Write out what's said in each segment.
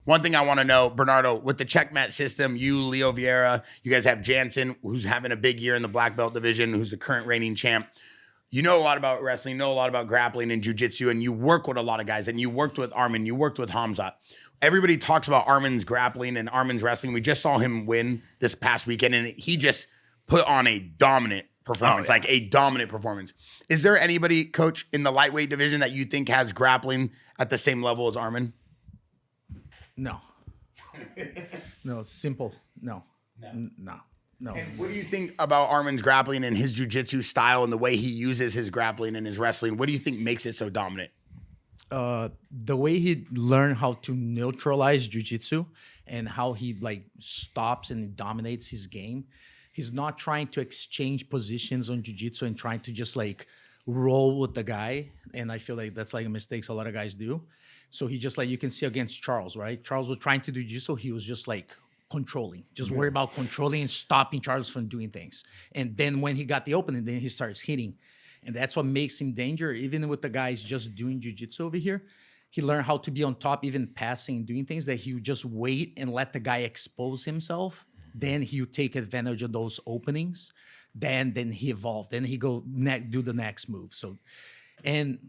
one thing I want to know, Bernardo, with the checkmat system, you, Leo Vieira, you guys have Jansen, who's having a big year in the black belt division, who's the current reigning champ. You know a lot about wrestling, know a lot about grappling and jiu-jitsu, and you work with a lot of guys, and you worked with Arman, you worked with Khamzat. Everybody talks about Arman's grappling and Arman's wrestling. We just saw him win this past weekend, and he just put on a dominant performance, like a dominant performance. Is there anybody, Coach, in the lightweight division that you think has grappling at the same level as Arman? No. No, simple. No. No. And what do you think about Arman's grappling and his jiu-jitsu style and the way he uses his grappling and his wrestling? What do you think makes it so dominant? The way he learned how to neutralize jiu-jitsu and how he like stops and dominates his game. He's not trying to exchange positions on jiu-jitsu and trying to just like roll with the guy. And I feel like that's like a mistake a lot of guys do. So he just like, you can see against Charles, right? Charles was trying to do jiu-jitsu. He was just like controlling, just worry about controlling and stopping Charles from doing things. And then when he got the opening, then he starts hitting. And that's what makes him danger. Even with the guys just doing jiu-jitsu over here, he learned how to be on top, even passing and doing things that he would just wait and let the guy expose himself. Then he would take advantage of those openings. Then he evolved. Then he go do the next move. So, and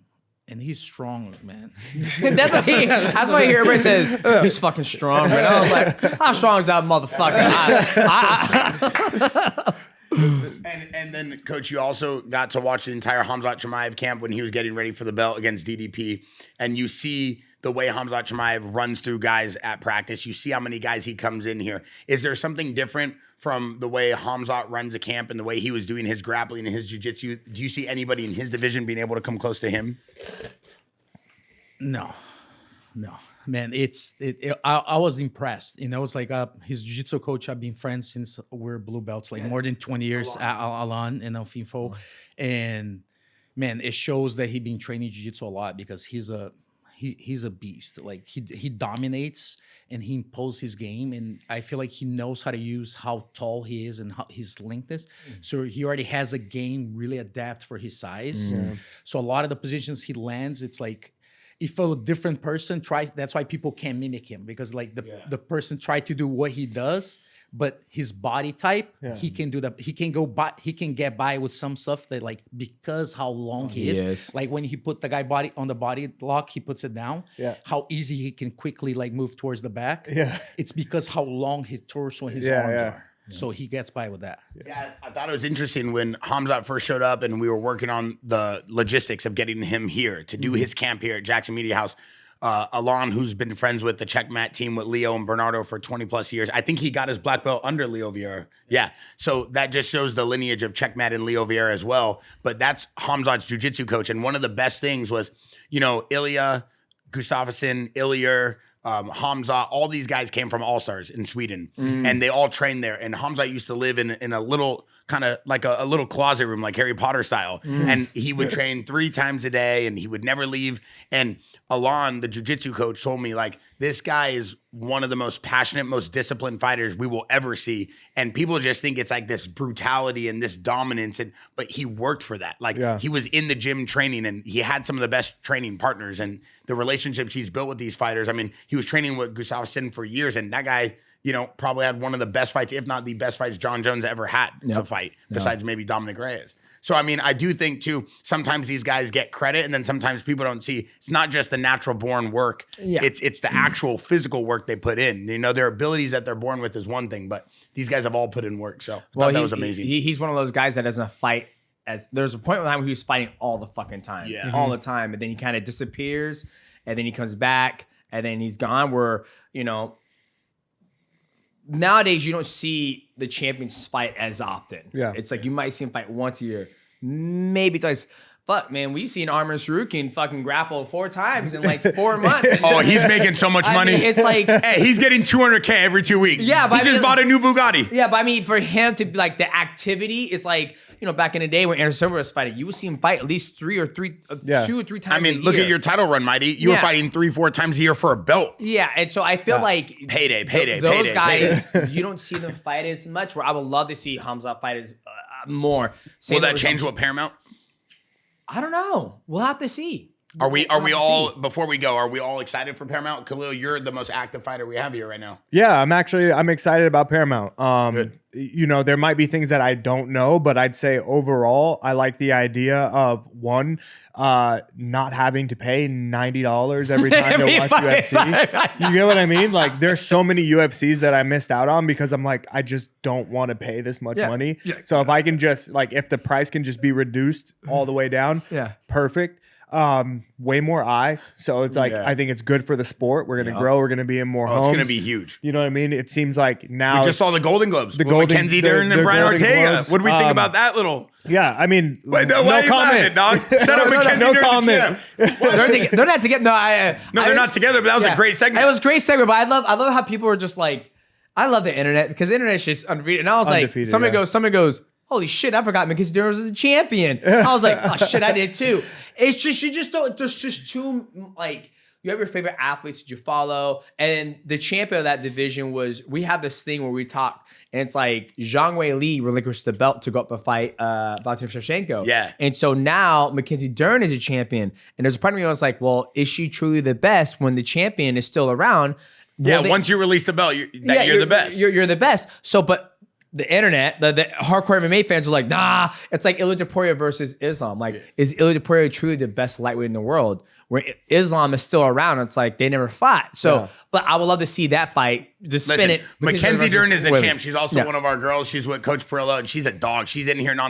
he's strong, man. That's what I hear everybody says, he's fucking strong. Right? I was like, how strong is that motherfucker? And then, Coach, you also got to watch the entire Khamzat Chimaev camp when he was getting ready for the belt against DDP. And you see the way Khamzat Chimaev runs through guys at practice. You see how many guys he comes in here. Is there something different from the way Khamzat runs a camp and the way he was doing his grappling and his jiu-jitsu? Do you see anybody in his division being able to come close to him? No, man. I was impressed. You know, it's like his jiu-jitsu coach. I've been friends since we're blue belts, like more than 20 years. Alan and Alfinfo, and man, it shows that he's been training jiu-jitsu a lot because he's a beast. Like he dominates and he imposes his game, and I feel like he knows how to use how tall he is and how his length is. So he already has a game really adapt for his size. So a lot of the positions he lands, it's like if a different person tries, that's why people can't mimic him, because like the person tried to do what he does, but his body type, he can do that. He can go by, he can get by with some stuff that like, because how long he is. Like when he put the guy body on the body lock, he puts it down. How easy he can quickly like move towards the back. It's because how long his torso and his arms are. So he gets by with that. Yeah, I thought it was interesting when Khamzat first showed up and we were working on the logistics of getting him here to do his camp here at JAXXON Media House. Alon, who's been friends with the Checkmat team with Leo and Bernardo for 20 plus years. I think he got his black belt under Leo Vieira. Yeah. So that just shows the lineage of Checkmat and Leo Vieira as well. But that's Khamzat's jiu-jitsu coach. And one of the best things was, you know, Ilya, Gustafsson, Ilir, Khamzat, all these guys came from All-Stars in Sweden and they all trained there. And Khamzat used to live in a little kind of like a little closet room, like Harry Potter style. And he would train 3 times a day and he would never leave. And Alon, the jiu-jitsu coach, told me like, this guy is one of the most passionate, most disciplined fighters we will ever see. And people just think it's like this brutality and this dominance. But he worked for that. Like he was in the gym training and he had some of the best training partners and the relationships he's built with these fighters. I mean, he was training with Gustafsson for years and that guy, you know, probably had one of the best fights, if not the best fights John Jones ever had to fight, besides maybe Dominic Reyes. So, I mean, I do think, too, sometimes these guys get credit and then sometimes people don't see. It's not just the natural born work. It's the actual physical work they put in. You know, their abilities that they're born with is one thing, but these guys have all put in work. So, I thought that was amazing. He's one of those guys that doesn't fight. There's a point in time where he was fighting all the fucking time. All the time. And then he kind of disappears and then he comes back and then he's gone where, you know, nowadays, you don't see the champions fight as often. It's like you might see him fight once a year, maybe twice. Fuck, man, we've seen Arman Sarukian fucking grapple 4 times in like 4 months. Oh, he's making so much money. I mean, it's like, hey, he's getting 200K every 2 weeks. Yeah, but he just bought a new Bugatti. Yeah, but I mean, for him to be like the activity, it's like, you know, back in the day when Anderson Silva was fighting, you would see him fight at least 2 or 3 times. I mean, look at your title run, Mighty. You were fighting 3-4 times a year for a belt. Yeah, and so I feel like payday. Those guys, you don't see them fight as much. Where I would love to see Khamzat fight as more. Will that change with Paramount? I don't know. We'll have to see. Are we all, before we go, are we all excited for Paramount? Khalil, you're the most active fighter we have here right now. Yeah, I'm excited about Paramount. You know, there might be things that I don't know, but I'd say overall, I like the idea of not having to pay $90 every time to watch UFC. You get what I mean? Like, there's so many UFCs that I missed out on because I'm like, I just don't want to pay this much money. Yeah. So if I can just, like, if the price can just be reduced all the way down, perfect. Way more eyes. So it's like, I think it's good for the sport. We're going to grow. We're going to be in more homes. It's going to be huge. You know what I mean? It seems like now. We just saw the Golden Globes. Mackenzie Dern and Brian Ortega. What do we think about that little? Yeah, I mean, wait, no comment, dog. Shut up, Mackenzie no Dern. comment. They're not together. No, they're not together, but that was a great segment. It was a great segment, but I love how people were just like, I love the internet because the internet's just undefeated. And I was like, somebody goes, holy shit, I forgot Mackenzie Dern was a champion. I was like, oh shit, I did too. It's just, you just don't, there's just too, like, you have your favorite athletes that you follow. And the champion of that division we have this thing where we talk, and it's like Zhang Wei Li relinquished the belt to go up and fight Valentina Shevchenko. Yeah. And so now Mackenzie Dern is a champion. And there's a part of me that was like, well, is she truly the best when the champion is still around? Once you release the belt, you're the best. You're the best. So, but the internet, the hardcore MMA fans are like, nah. It's like Ilia Topuria versus Islam. Like, is Ilia Topuria truly the best lightweight in the world? Where Islam is still around, it's like they never fought. So, but I would love to see that fight. Just spin it. Mackenzie Dern is the champ. She's also one of our girls. She's with Coach Perillo, and she's a dog. She's in here non